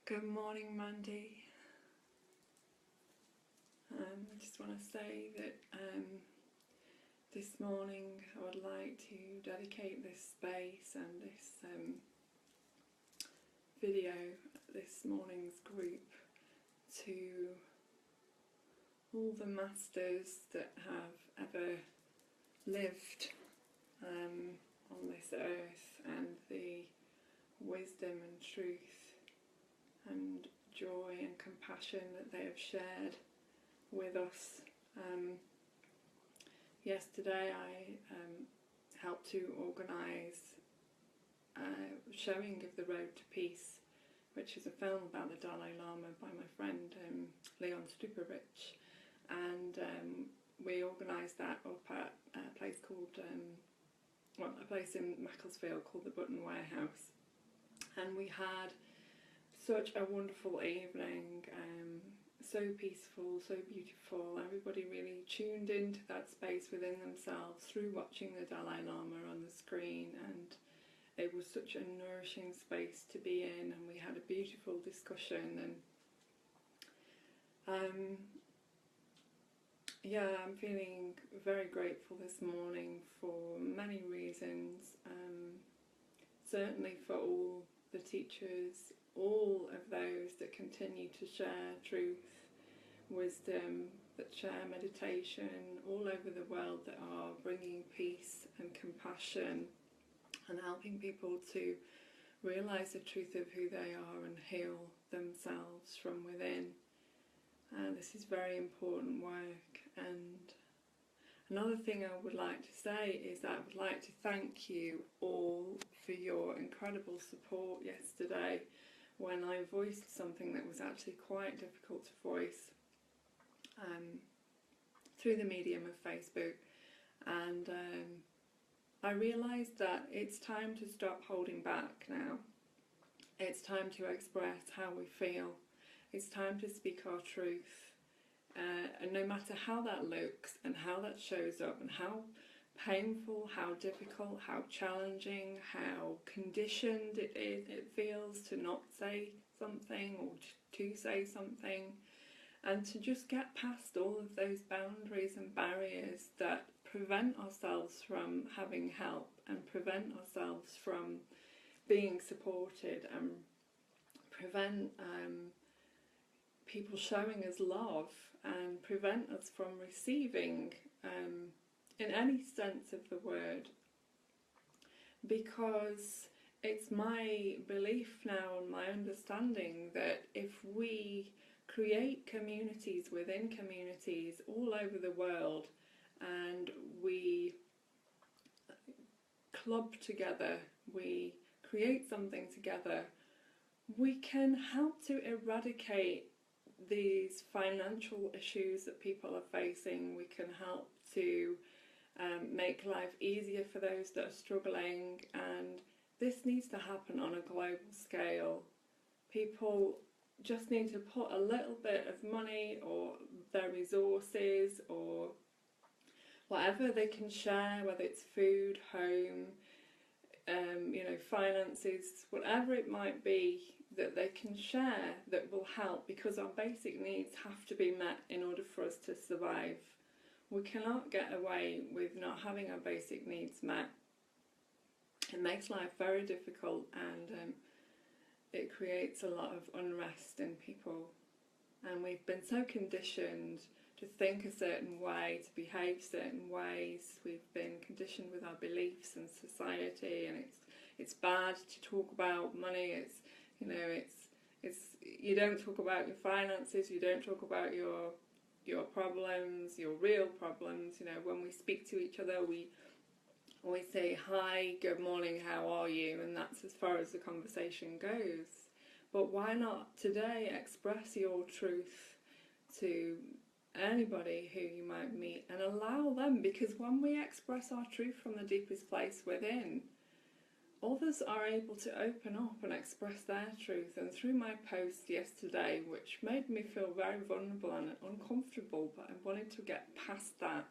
Good morning, Mandy. I just want to say that this morning I would like to dedicate this space and this video, this morning's group, to all the masters that have ever lived on this earth, and the wisdom and truth and joy and compassion that they have shared with us. Yesterday I helped to organise a showing of The Road to Peace, which is a film about the Dalai Lama by my friend Leon Stuparich, and we organised that up at a place called, a place in Macclesfield called the Button Warehouse, and we had such a wonderful evening, so peaceful, so beautiful. Everybody really tuned into that space within themselves through watching the Dalai Lama on the screen, and it was such a nourishing space to be in, and we had a beautiful discussion. And yeah, I'm feeling very grateful this morning for many reasons. Certainly for all the teachers, all of those that continue to share truth, wisdom, that share meditation all over the world, that are bringing peace and compassion and helping people to realise the truth of who they are and heal themselves from within. This is very important work. And another thing I would like to say is that I would like to thank you all for your incredible support yesterday when I voiced something that was actually quite difficult to voice through the medium of Facebook. And I realised that it's time to stop holding back now. It's time to express how we feel. It's time to speak our truth. And no matter how that looks and how that shows up and how painful, how difficult, how challenging, how conditioned it feels to not say something or to say something, and to just get past all of those boundaries and barriers that prevent ourselves from having help and prevent ourselves from being supported and prevent people showing us love and prevent us from receiving in any sense of the word. Because it's my belief now and my understanding that if we create communities within communities all over the world, and we club together, we create something together, we can help to eradicate these financial issues that people are facing. We can help to make life easier for those that are struggling, and this needs to happen on a global scale. People just need to put a little bit of money or their resources or whatever they can share, whether it's food, home, finances, whatever it might be, that they can share that will help, because our basic needs have to be met in order for us to survive. We cannot get away with not having our basic needs met. It makes life very difficult, and it creates a lot of unrest in people. And we've been so conditioned to think a certain way, to behave certain ways. We've been conditioned with our beliefs and society, and it's bad to talk about money. It's you don't talk about your finances, you don't talk about your problems, your real problems. When we speak to each other, we always say hi, good morning, how are you, and that's as far as the conversation goes. But why not today express your truth to anybody who you might meet and allow them, because when we express our truth from the deepest place within, others are able to open up and express their truth. And through my post yesterday, which made me feel very vulnerable and uncomfortable, but I wanted to get past that.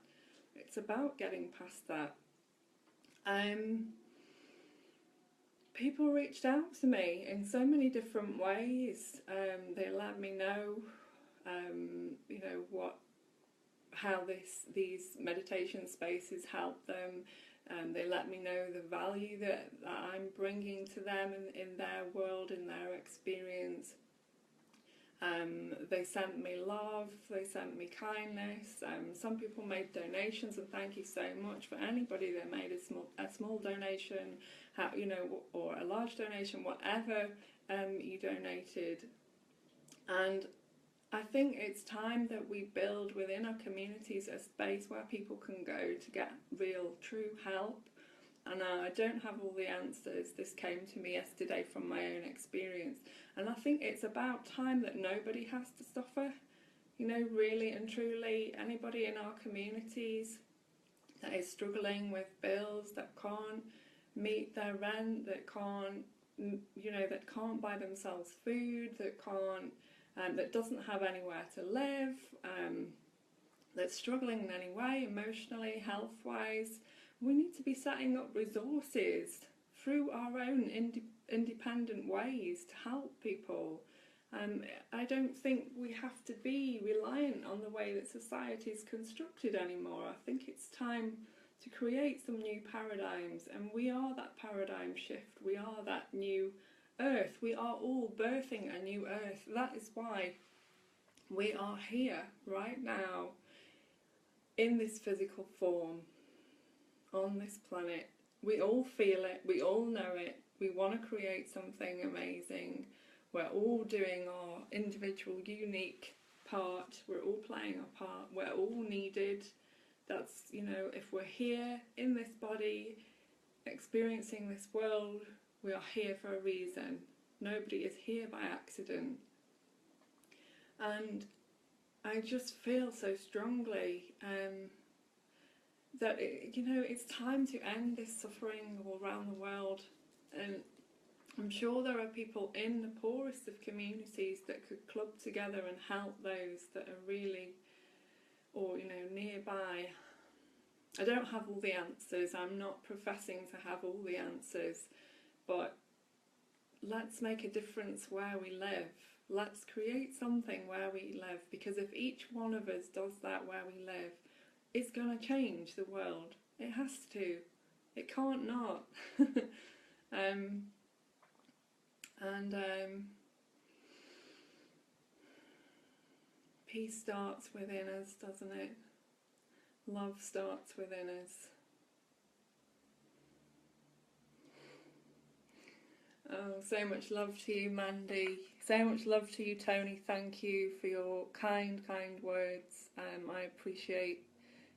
It's about getting past that. people reached out to me in so many different ways. They let me know, you know, how these meditation spaces help them. They let me know the value that I'm bringing to them in their world, in their experience. They sent me love, they sent me kindness. Some people made donations, and thank you so much for anybody that made a small donation, you know, or a large donation, whatever you donated. And I think it's time that we build within our communities a space where people can go to get real, true help. And I don't have all the answers. This came to me yesterday from my own experience. And I think it's about time that nobody has to suffer. You know, really and truly, anybody in our communities that is struggling with bills, that can't meet their rent, that can't, you know, that can't buy themselves food, that can't, that doesn't have anywhere to live, that's struggling in any way, emotionally, health-wise, we need to be setting up resources through our own independent ways to help people. I don't think we have to be reliant on the way that society is constructed anymore. I think it's time to create some new paradigms, and we are that paradigm shift. We are that new earth. We are all birthing a new earth. That is why we are here right now in this physical form on this planet. We all feel it, we all know it, we want to create something amazing. We're all doing our individual unique part, we're all playing our part, we're all needed. That's, you know, if we're here in this body experiencing this world, we are here for a reason. Nobody is here by accident. And I just feel so strongly that, you know, it's time to end this suffering all around the world. And I'm sure there are people in the poorest of communities that could club together and help those that are really, or, you know, nearby. I don't have all the answers. I'm not professing to have all the answers, but let's make a difference where we live. Let's create something where we live, because if each one of us does that where we live, it's going to change the world. It has to. It can't not. Peace starts within us, doesn't it? Love starts within us. Oh, so much love to you, Mandy. So much love to you, Tony. Thank you for your kind words. I appreciate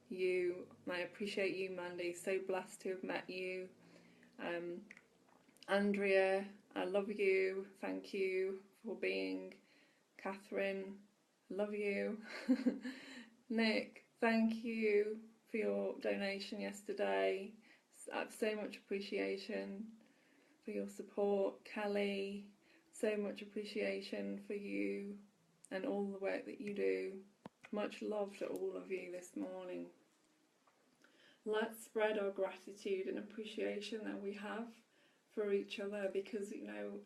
you. I appreciate you, Mandy. So blessed to have met you. Andrea, I love you. Thank you for being. Catherine, love you. Nick, thank you for your donation yesterday. So much appreciation for your support. Kelly, so much appreciation for you and all the work that you do. Much love to all of you this morning. Let's spread our gratitude and appreciation that we have for each other, because, you know,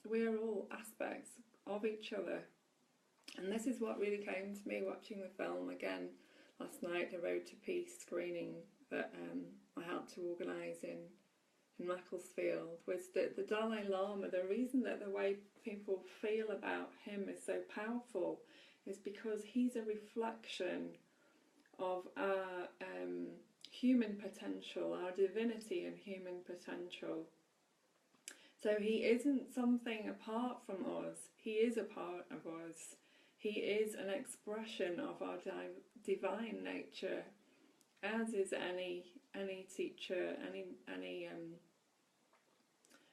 we're all aspects of each other. And this is what really came to me watching the film again last night, the Road to Peace screening that I helped to organise in Macclesfield, was that the Dalai Lama, the reason that the way people feel about him is so powerful is because he's a reflection of our human potential, our divinity and human potential. So he isn't something apart from us, he is a part of us. He is an expression of our divine nature, as is any teacher,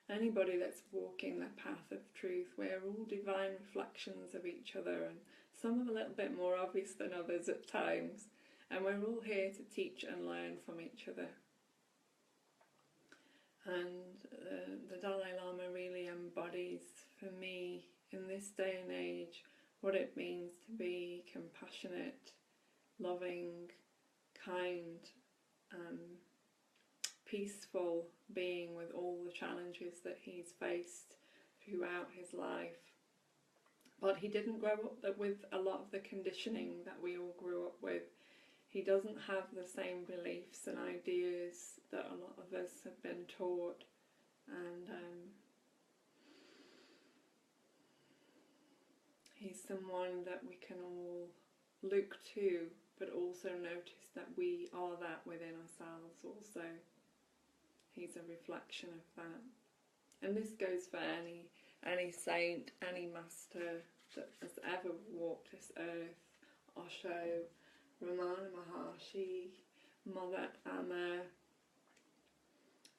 anybody that's walking the path of truth. We're all divine reflections of each other, and some are a little bit more obvious than others at times, and we're all here to teach and learn from each other. And the Dalai Lama really embodies for me in this day and age what it means to be compassionate, loving, kind, peaceful being with all the challenges that he's faced throughout his life. But he didn't grow up with a lot of the conditioning that we all grew up with. He doesn't have the same beliefs and ideas that a lot of us have been taught. And he's someone that we can all look to, but also notice that we are that within ourselves also. He's a reflection of that. And this goes for any saint, any master that has ever walked this earth. Osho, Ramana Maharshi, Mother Amma,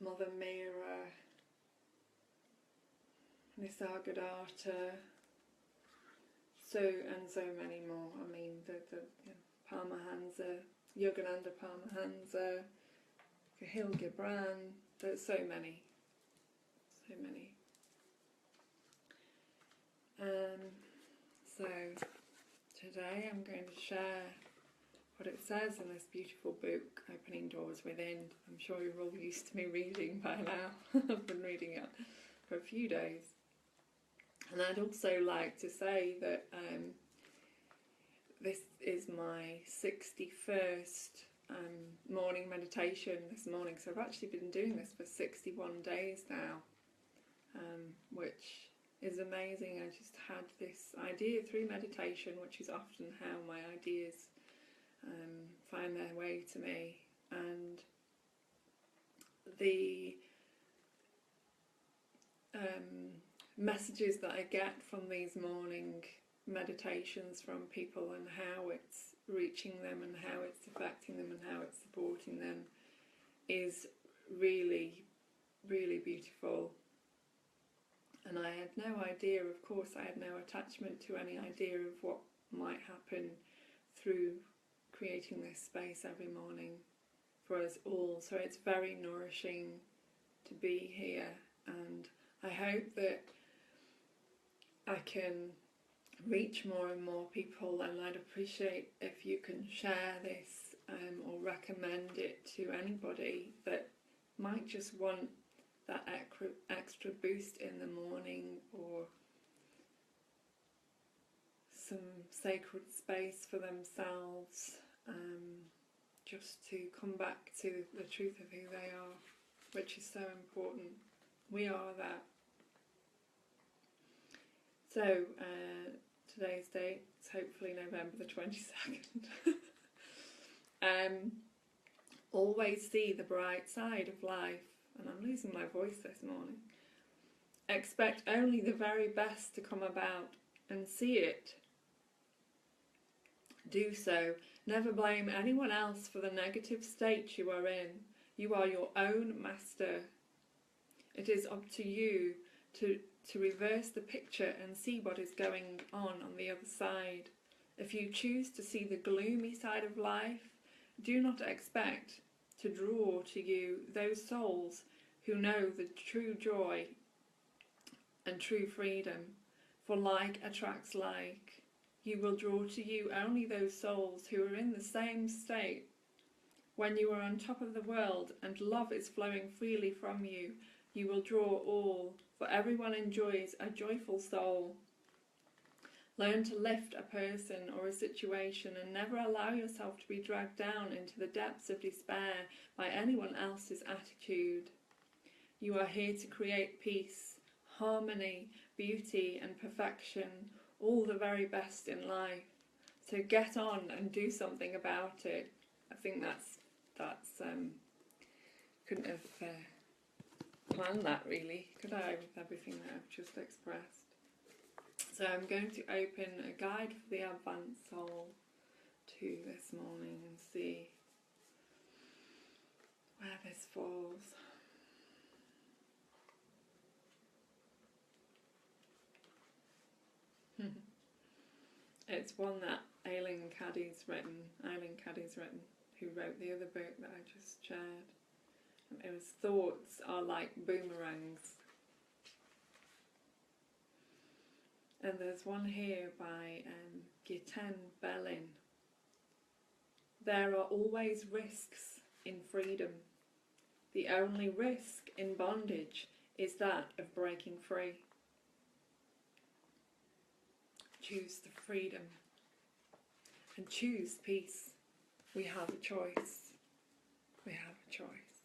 Mother Meera, Nisargadatta, so many more. I mean, the Paramahansa, Yogananda Paramahansa, Kahil Gibran, there's so many. So today I'm going to share what it says in this beautiful book, Opening Doors Within. I'm sure you're all used to me reading by now. I've been reading it for a few days. And I'd also like to say that this is my 61st morning meditation this morning. So I've actually been doing this for 61 days now, which is amazing. I just had this idea through meditation, which is often how my ideas find their way to me. And the messages that I get from these morning meditations from people and how it's reaching them and how it's affecting them and how it's supporting them is really, really beautiful. And I had no idea, of course, I had no attachment to any idea of what might happen through creating this space every morning for us all. So it's very nourishing to be here, and I hope that I can reach more and more people, and I'd appreciate if you can share this or recommend it to anybody that might just want that extra boost in the morning, or some sacred space for themselves, just to come back to the truth of who they are, which is so important. We are that. So today's date is hopefully November the 22nd. Always see the bright side of life. And I'm losing my voice this morning. Expect only the very best to come about and see it. Do so. Never blame anyone else for the negative state you are in. You are your own master. It is up to you to reverse the picture and see what is going on the other side. If you choose to see the gloomy side of life, do not expect to draw to you those souls who know the true joy and true freedom, for like attracts like. You will draw to you only those souls who are in the same state. When you are on top of the world and love is flowing freely from you, you will draw all, for everyone enjoys a joyful soul. Learn to lift a person or a situation and never allow yourself to be dragged down into the depths of despair by anyone else's attitude. You are here to create peace, harmony, beauty and perfection, all the very best in life. So get on and do something about it. I think that's couldn't have planned that really, could I, with everything that I've just expressed. So I'm going to open a guide for the Advanced Soul to this morning and see where this falls. It's one that Aileen Caddy's written, who wrote the other book that I just shared. It was Thoughts Are Like Boomerangs. And there's one here by Giten Bellin. There are always risks in freedom. The only risk in bondage is that of breaking free. Choose the freedom and choose peace. We have a choice. We have a choice.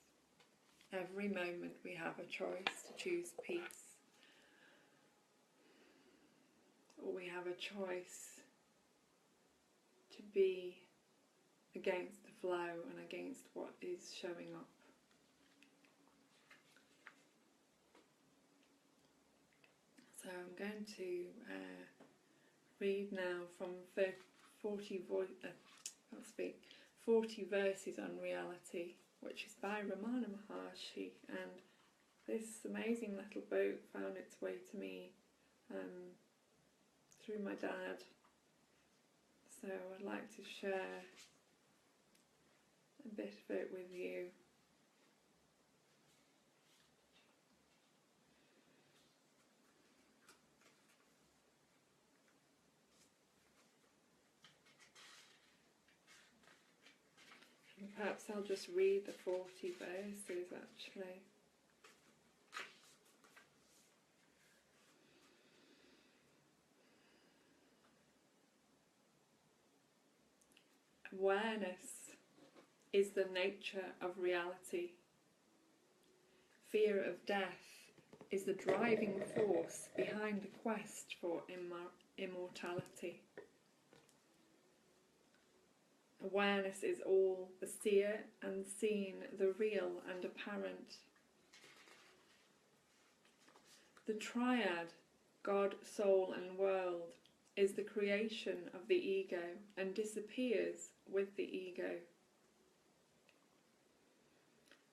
Every moment we have a choice to choose peace. Or we have a choice to be against the flow and against what is showing up. So I'm going to read now from 40 verses on reality, which is by Ramana Maharshi, and this amazing little book found its way to me through my dad. So I'd like to share a bit of it with you. And perhaps I'll just read the 40 verses actually. Awareness is the nature of reality. Fear of death is the driving force behind the quest for immortality. Awareness is all, the seer and seen, the real and apparent. The triad, God, soul and world, is the creation of the ego and disappears with the ego.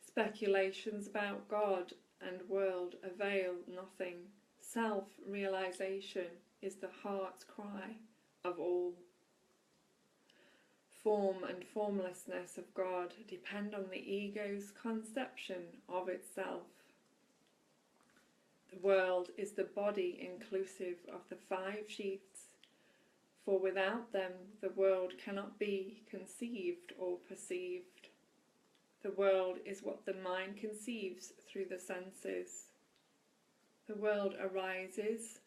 Speculations about God and world avail nothing. Self-realization is the heart's cry of all. Form and formlessness of God depend on the ego's conception of itself. The world is the body inclusive of the 5 sheaths, for without them the world cannot be conceived or perceived. The world is what the mind conceives through the senses. The world rises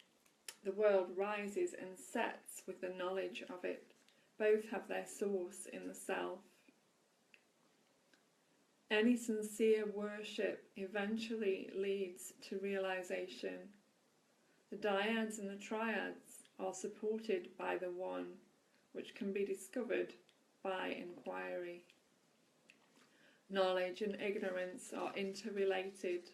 and sets with the knowledge of it. Both have their source in the self. Any sincere worship eventually leads to realization. The dyads and the triads are supported by the one, which can be discovered by inquiry. Knowledge and ignorance are interrelated.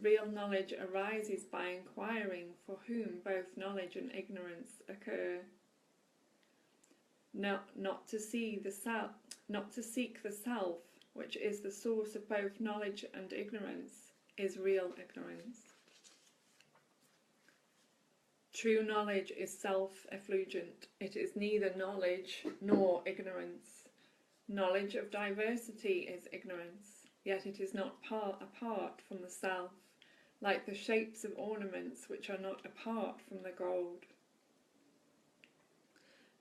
Real knowledge arises by inquiring for whom both knowledge and ignorance occur. Not to seek the self, which is the source of both knowledge and ignorance, is real ignorance. True knowledge is self-effulgent. It is neither knowledge nor ignorance. Knowledge of diversity is ignorance, yet it is not apart from the self, like the shapes of ornaments which are not apart from the gold.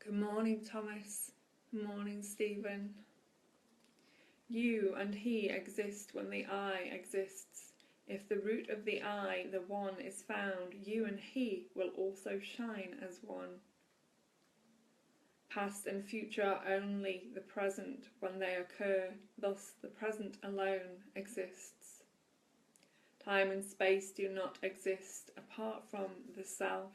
Good morning, Thomas. Good morning, Stephen. You and he exist when the I exists. If the root of the I, the one, is found, you and he will also shine as one. Past and future are only the present when they occur, thus the present alone exists. Time and space do not exist apart from the self.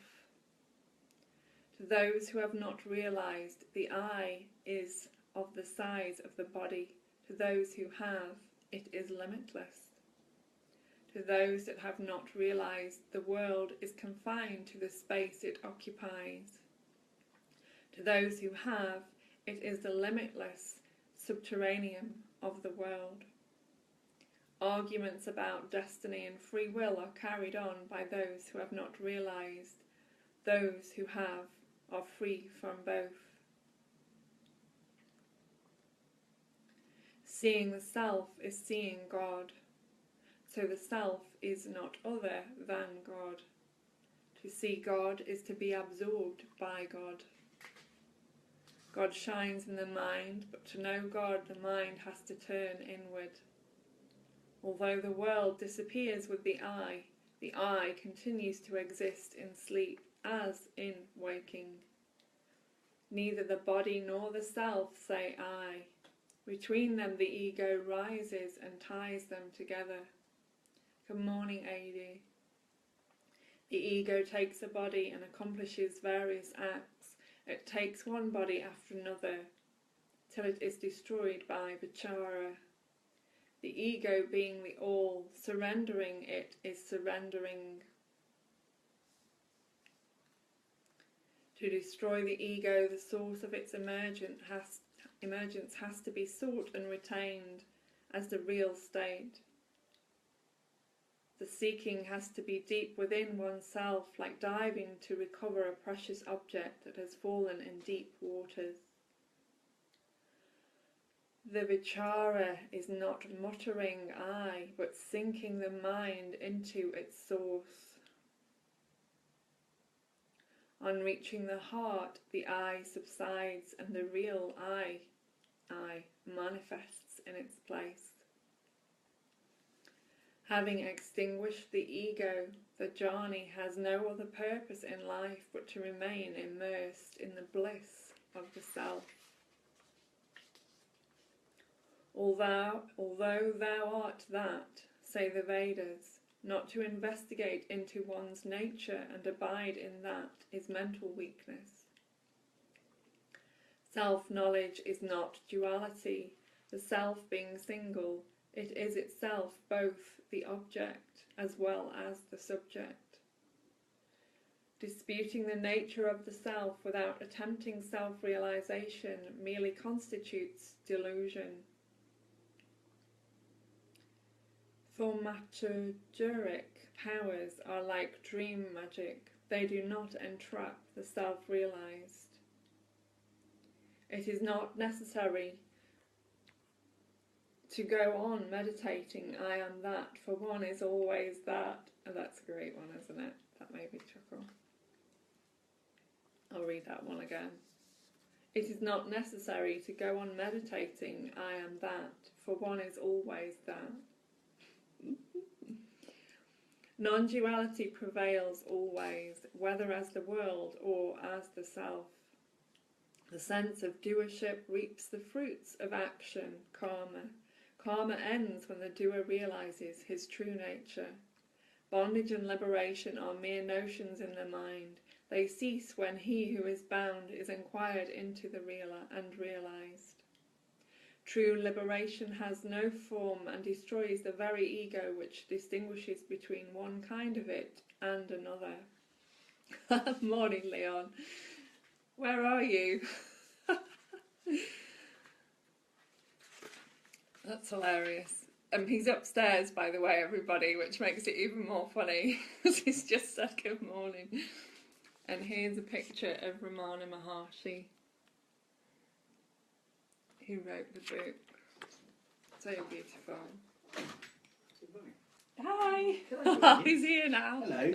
To those who have not realized, the I is of the size of the body. To those who have, it is limitless. To those that have not realized, the world is confined to the space it occupies. To those who have, it is the limitless subterranean of the world. Arguments about destiny and free will are carried on by those who have not realized. Those who have are free from both. Seeing the self is seeing God. So the self is not other than God. To see God is to be absorbed by God. God shines in the mind, but to know God, the mind has to turn inward. Although the world disappears with the eye continues to exist in sleep as in waking. Neither the body nor the self say I. Between them the ego rises and ties them together. Good morning, Adi. The ego takes a body and accomplishes various acts. It takes one body after another, till it is destroyed by vichara. The ego being the all, surrendering it is surrendering. To destroy the ego, the source of its emergence has to be sought and retained as the real state. The seeking has to be deep within oneself, like diving to recover a precious object that has fallen in deep waters. The vichara is not muttering I, but sinking the mind into its source. On reaching the heart, the I subsides and the real I manifests in its place. Having extinguished the ego, the jhani has no other purpose in life but to remain immersed in the bliss of the self. Although thou art that, say the Vedas, not to investigate into one's nature and abide in that is mental weakness. Self-knowledge is not duality, the self being single. It is itself both the object as well as the subject. Disputing the nature of the self without attempting self-realization merely constitutes delusion. Thaumaturgic powers are like dream magic. They do not entrap the self-realized. It is not necessary to go on meditating I am that, for one is always that. Oh, that's a great one, isn't it? That made me chuckle. I'll read that one again. It is not necessary to go on meditating I am that, for one is always that. Non-duality prevails always, whether as the world or as the self. The sense of doership reaps the fruits of action, karma. Karma ends when the doer realizes his true nature. Bondage and liberation are mere notions in the mind. They cease when he who is bound is inquired into the and realized. True liberation has no form and destroys the very ego which distinguishes between one kind of it and another. Morning, Leon. Where are you? That's hilarious. He's upstairs, by the way, everybody, which makes it even more funny, because he's just said good morning. And here's a picture of Ramana Maharshi, who wrote the book. So beautiful. Hi! He's here now. Hello.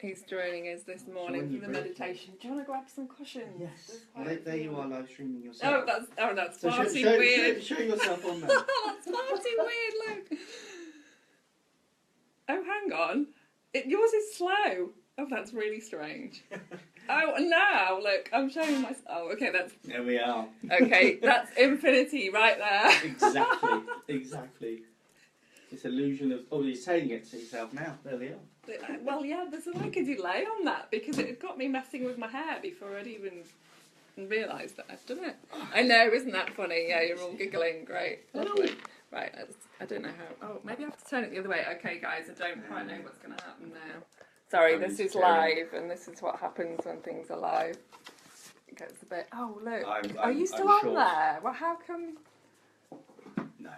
He's joining us this morning for the meditation. Do you want to grab some cushions? Yes. There you are, live streaming yourself. That's so party weird. Show yourself on there. That's party weird, look. Oh, hang on. Yours is slow. Oh, that's really strange. Oh, now, look, I'm showing myself. Oh, okay, that's... There we are. Okay, that's infinity right there. Exactly. This illusion of... Oh, you're saying it to yourself now. There we are. Well, yeah, there's like a delay on that, because it had got me messing with my hair before I'd even realised that I'd done it. I know, isn't that funny? Yeah, you're all giggling. Great. Lovely. Right, I don't know how... Oh, maybe I have to turn it the other way. Okay, guys, I don't quite know what's going to happen now. Sorry, this is live, and this is what happens when things are live. It gets a bit... Oh, look. Are you still on there? Well, how come... No.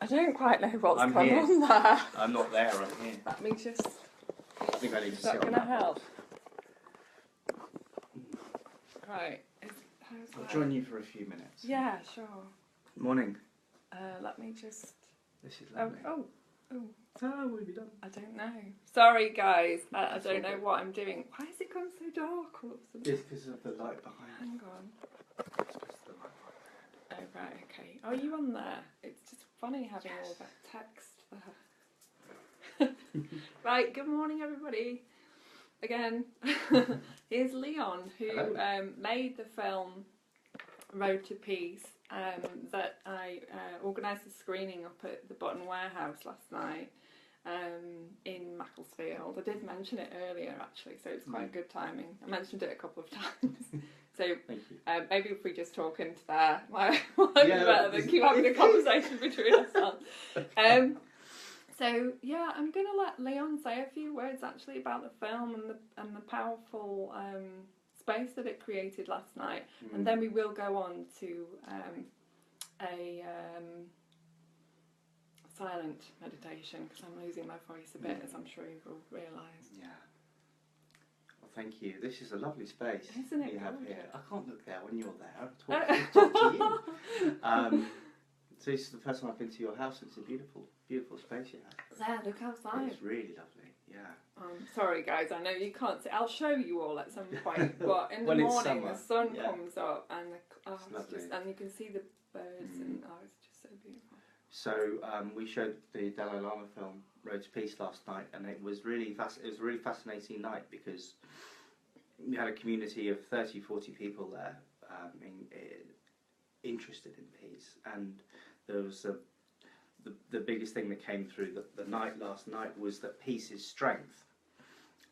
I don't quite know what's I'm gone here. on there. I'm not there, I'm here. Let me just... I think I need to Is that sit going on to that. help? Right. I'll join you for a few minutes. Yeah, sure. Morning. Let me just... This is lovely. Oh, what have you done? I don't know. Sorry, guys. I don't know what I'm doing. Why has it gone so dark all of a sudden? It's because of the light behind. Hang on. Oh, right, okay. Are you on there? It's just funny having all that text there. Right, good morning everybody. Again, here's Leon, who made the film Road to Peace that I organised a screening up at the Button Warehouse last night in Macclesfield. I did mention it earlier actually, so it's quite good timing. I mentioned it a couple of times. So maybe if we just talk into that, might be better than keep having a conversation between ourselves. So yeah, I'm going to let Leon say a few words actually about the film and the powerful space that it created last night, and then we will go on to a silent meditation, because I'm losing my voice a bit, as I'm sure you've all realised. Yeah. Well, thank you. This is a lovely space. Isn't it? You have here. I can't look there when you're there. I'll talk to you. So this is the first time I've been to your house. It's a beautiful, beautiful space you have. Yeah, look outside. It's really lovely. Yeah. Sorry guys, I know you can't see. I'll show you all at some point. But in the When it's morning, summer, the sun comes up, and it's just, and you can see the birds, and it's just so beautiful. So we showed the Dalai Lama film Road to Peace last night, and it was really it was a really fascinating night because we had a community of 30, 40 people there interested in peace, and there was the biggest thing that came through the night last night was that peace is strength.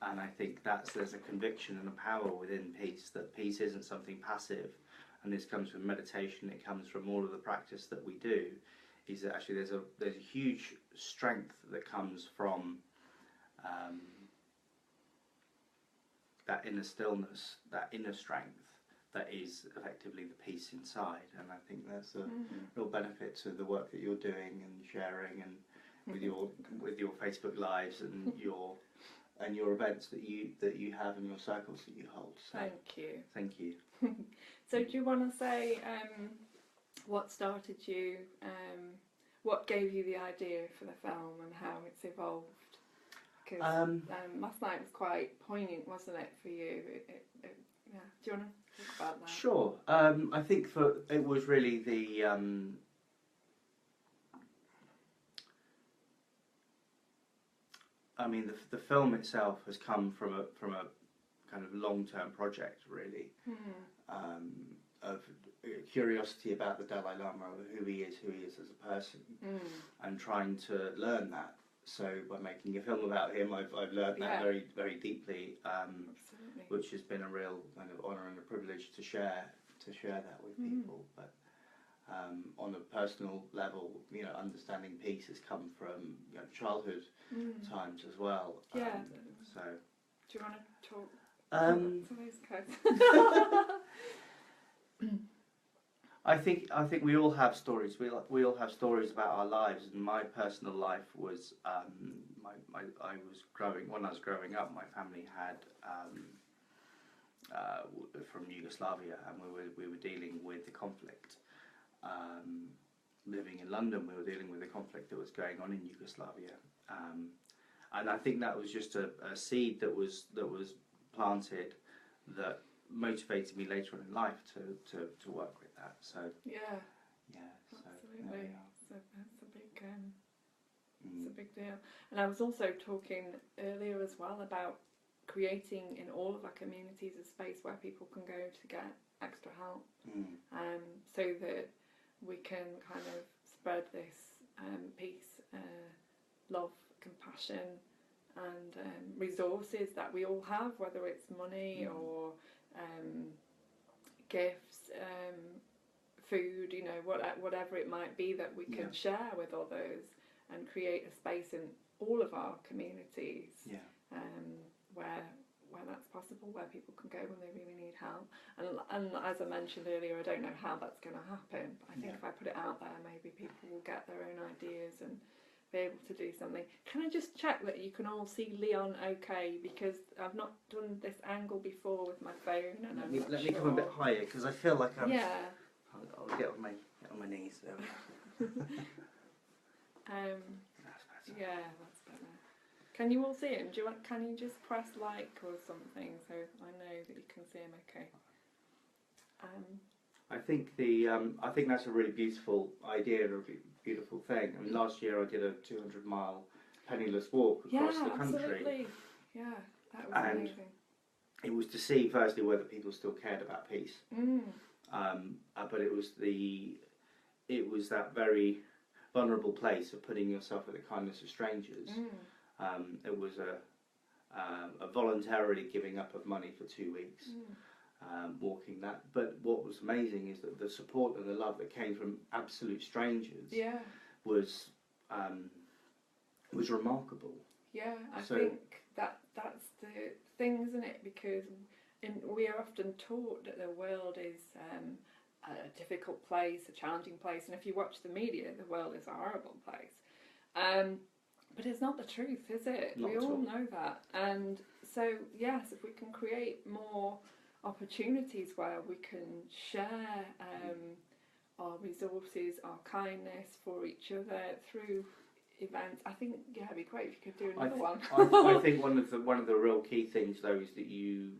And I think there's a conviction and a power within peace, that peace isn't something passive, and this comes from meditation, it comes from all of the practice that we do, is that actually there's a huge strength that comes from that inner stillness, that inner strength, that is effectively the peace inside. And I think that's a real benefit to the work that you're doing and sharing, and with your Facebook lives and your events that you have and your circles that you hold. So, thank you. So do you want to say what started you, what gave you the idea for the film and how it's evolved? Because last night was quite poignant, wasn't it, for you? Yeah. Do you want to talk about that? Sure. I think it was really the the film itself has come from a kind of long-term project, really, of curiosity about the Dalai Lama, who he is as a person, and trying to learn that. So by making a film about him, I've learned that very, very deeply, which has been a real kind of honour and a privilege to share that with people. But on a personal level, understanding peace has come from childhood times as well. Yeah. So. Do you want to talk to those guys? I think we all have stories. We all have stories about our lives, and my personal life was when I was growing up. My family had from Yugoslavia, and we were dealing with the conflict. Living in London, we were dealing with the conflict that was going on in Yugoslavia, and I think that was just a seed that was planted that motivated me later on in life to work with that. So absolutely. So that's a big it's a big deal. And I was also talking earlier as well about creating in all of our communities a space where people can go to get extra help, so that we can kind of spread this peace, love, compassion, and resources that we all have, whether it's money or gifts, food, whatever it might be, that we can share with others and create a space in all of our communities where that's possible, where people can go when they really need help. And as I mentioned earlier, I don't know how that's going to happen, but I think if I put it out there, maybe people will get their own ideas and be able to do something. Can I just check that you can all see Leon okay, because I've not done this angle before with my phone, and let me come a bit higher, because I feel like I'm... Yeah. I'll get on my knees. There we go. That's better. Yeah, that's better. Can you all see him? Can you just press like or something so I know that you can see him okay? I think I think that's a really beautiful idea and a beautiful thing. I mean, last year I did a 200-mile penniless walk across the country. Absolutely. Yeah, that was And amazing. it was to see firstly whether people still cared about peace, but it was that very vulnerable place of putting yourself at the kindness of strangers. It was a voluntarily giving up of money for 2 weeks. Walking that, but what was amazing is that the support and the love that came from absolute strangers was remarkable. Yeah, I think that's the thing, isn't it? Because we are often taught that the world is a difficult place, a challenging place, and if you watch the media, the world is a horrible place. But it's not the truth, is it? Not we at all all. know that, and so yes, if we can create more opportunities where we can share our resources, our kindness for each other through events, I think it'd be great if you could do another one. I think one of the real key things though is that you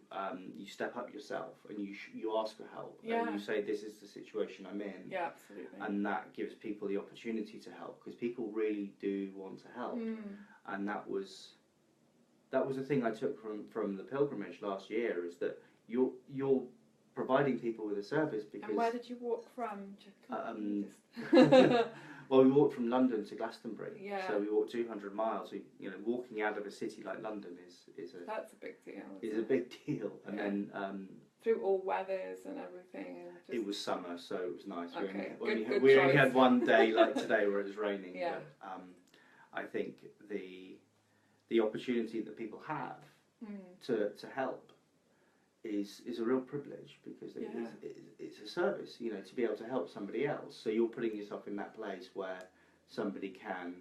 step up yourself and you ask for help and you say, this is the situation I'm in. Yeah, absolutely. And that gives people the opportunity to help, because people really do want to help. And that was a thing I took from the pilgrimage last year, is that you're providing people with a service. Because and where did you walk from? well, we walked from London to Glastonbury. Yeah. So we walked 200 miles. Walking out of a city like London is that's a big deal. Is a big deal. And then through all weathers and everything. And it was summer, so it was nice. Okay. We only had one day like today where it was raining. Yeah. But I think the opportunity that people have to help is a real privilege, because it's a service, to be able to help somebody else. So you're putting yourself in that place where somebody can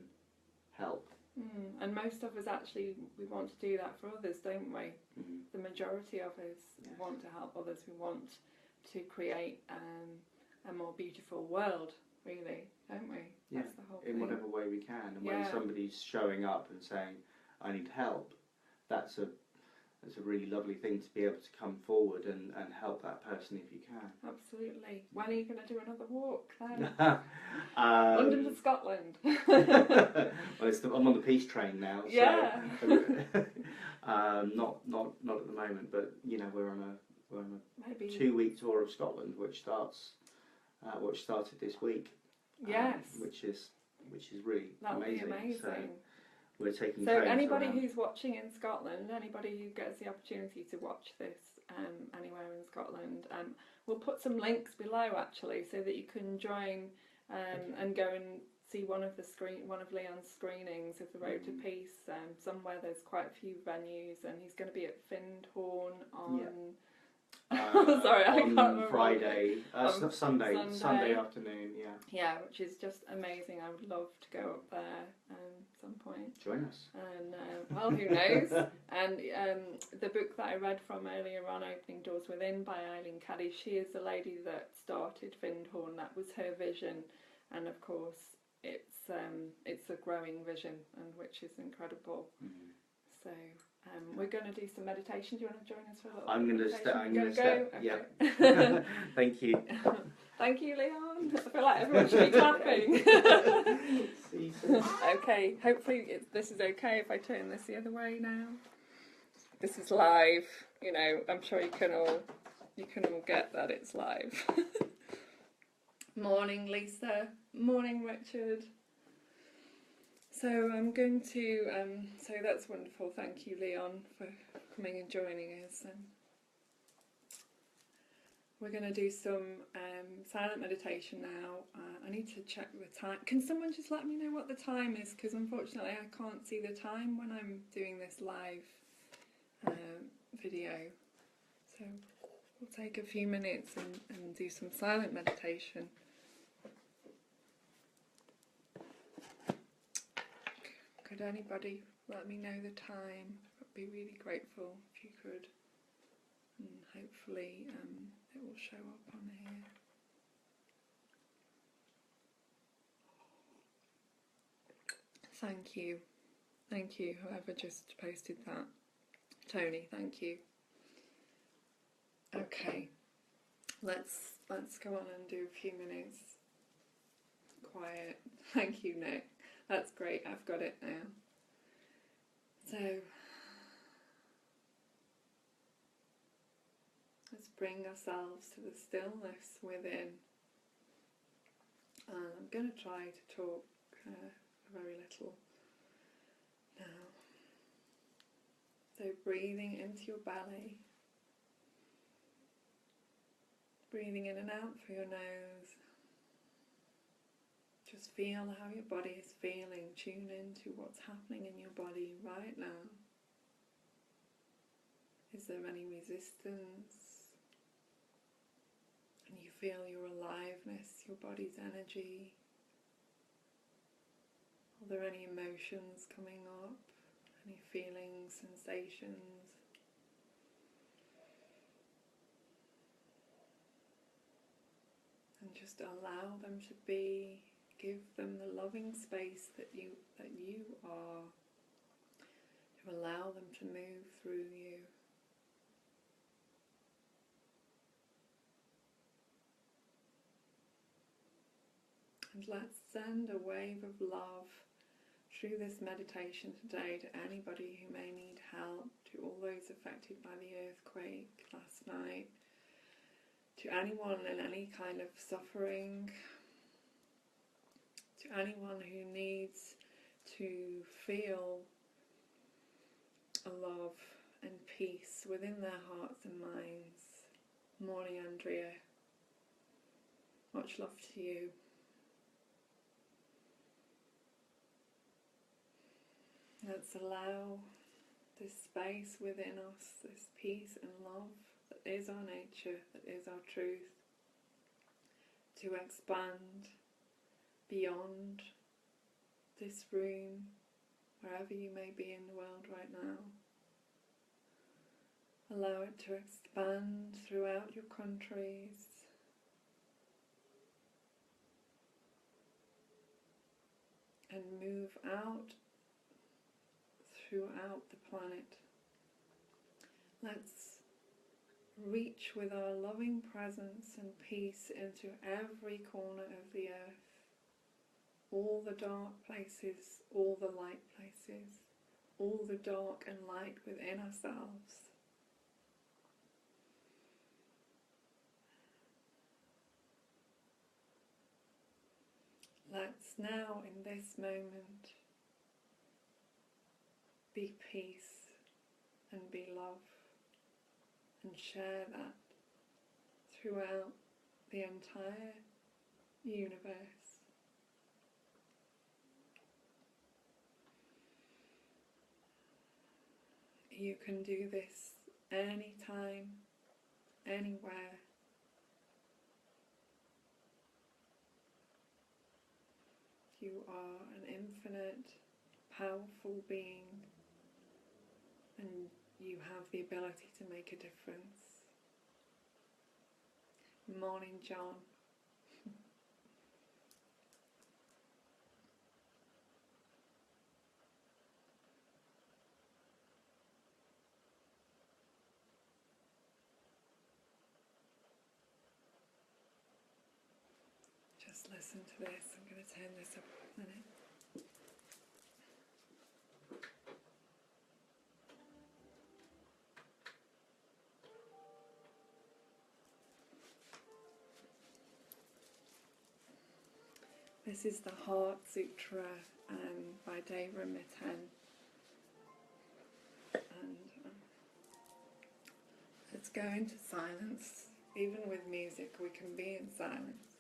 help. And most of us actually, we want to do that for others, don't we? The majority of us want to help others. We want to create a more beautiful world, really, don't we? Yeah, that's the whole in thing. Whatever way we can. And when somebody's showing up and saying, I need help, that's a really lovely thing, to be able to come forward and help that person if you can. Absolutely. When are you going to do another walk then? London to Scotland. Well, I'm on the peace train now. So Yeah. Not at the moment, but we're on a Maybe 2-week tour of Scotland, which started this week. Yes. Which is really That would be amazing. amazing. So we're taking So trains anybody around. who's watching in Scotland, anybody who gets the opportunity to watch this anywhere in Scotland, we'll put some links below actually, so that you can join and go and see one of Leon's screenings of The Road to Peace. Somewhere there's quite a few venues, and he's going to be at Findhorn on. Sorry, I can't on remember. Friday, Sunday afternoon. Yeah, which is just amazing. I would love to go up there some point. Join us. And well, who knows? And the book that I read from earlier on, Opening Doors Within by Eileen Caddy, she is the lady that started Findhorn. That was her vision, and of course, it's a growing vision, and which is incredible. So. We're going to do some meditation. Do you want to join us for a little? I'm going to step. Okay. Yeah. Thank you. Thank you, Leon. I feel like everyone should be clapping. Okay. Hopefully this is okay if I turn this the other way now. This is live. I'm sure you can all get that it's live. Morning, Lisa. Morning, Richard. So I'm going to, so that's wonderful. Thank you, Leon, for coming and joining us. We're going to do some silent meditation now. I need to check the time. Can someone just let me know what the time is? Because unfortunately I can't see the time when I'm doing this live video. So we'll take a few minutes and do some silent meditation. Could anybody let me know the time? I'd be really grateful if you could. And hopefully it will show up on here. Thank you. Thank you, whoever just posted that. Tony, thank you. Okay. let's go on and do a few minutes quiet. Thank you, Nick. That's great. I've got it now. So let's bring ourselves to the stillness within. And I'm going to try to talk very little now. So breathing into your belly, breathing in and out through your nose. Just feel how your body is feeling. Tune into what's happening in your body right now. Is there any resistance? And you feel your aliveness, your body's energy. Are there any emotions coming up? Any feelings, sensations? And just allow them to be. Give them the loving space that you are. To allow them to move through you. And let's send a wave of love through this meditation today to anybody who may need help, to all those affected by the earthquake last night, to anyone in any kind of suffering, to anyone who needs to feel a love and peace within their hearts and minds. Morning, Andrea. Much love to you. Let's allow this space within us, this peace and love that is our nature, that is our truth, to expand beyond this room, wherever you may be in the world right now. Allow it to expand throughout your countries, and move out throughout the planet. Let's reach with our loving presence and peace into every corner of the earth. All the dark places, all the light places, all the dark and light within ourselves. Let's now, in this moment, be peace and be love, and share that throughout the entire universe. You can do this anytime, anywhere. You are an infinite, powerful being, and you have the ability to make a difference. Morning, John. Just listen to this. I'm going to turn this up a minute. This is the Heart Sutra by Deva Mitten. And let's go into silence. Even with music, we can be in silence.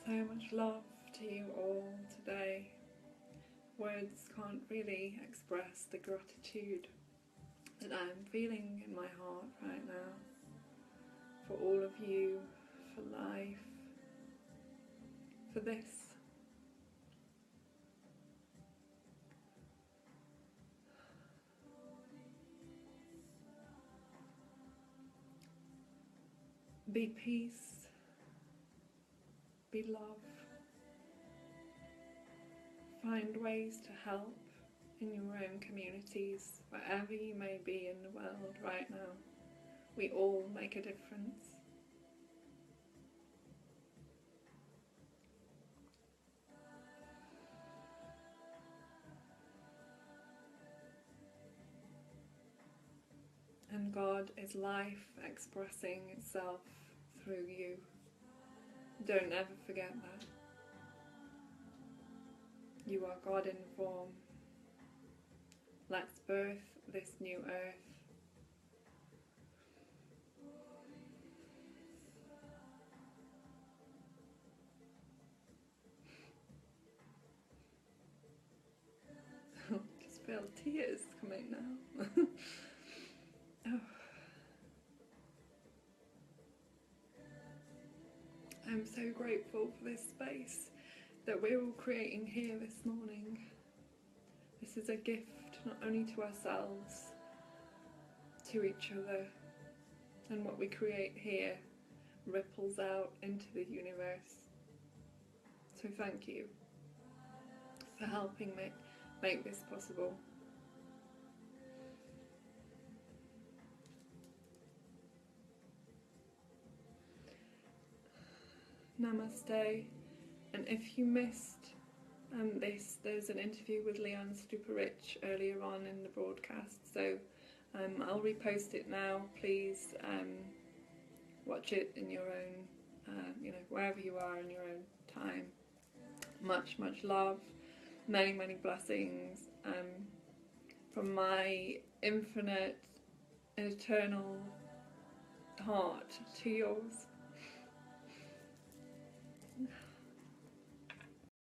So much love to you all today. Words can't really express the gratitude that I'm feeling in my heart right now for all of you, for life, for this. Be peace, be love. Find ways to help in your own communities, wherever you may be in the world right now. We all make a difference. And God is life expressing itself through you. Don't ever forget that. You are God in form. Let's birth this new earth. Just feel tears coming now. Oh. I'm so grateful for this space that we're all creating here this morning. This is a gift not only to ourselves, to each other, and what we create here ripples out into the universe. So thank you for helping me make this possible. Namaste. And if you missed this, there's an interview with Leon Stuparich earlier on in the broadcast, so I'll repost it now. Please watch it in your own, wherever you are in your own time. Much, much love, many, many blessings from my infinite and eternal heart to yours.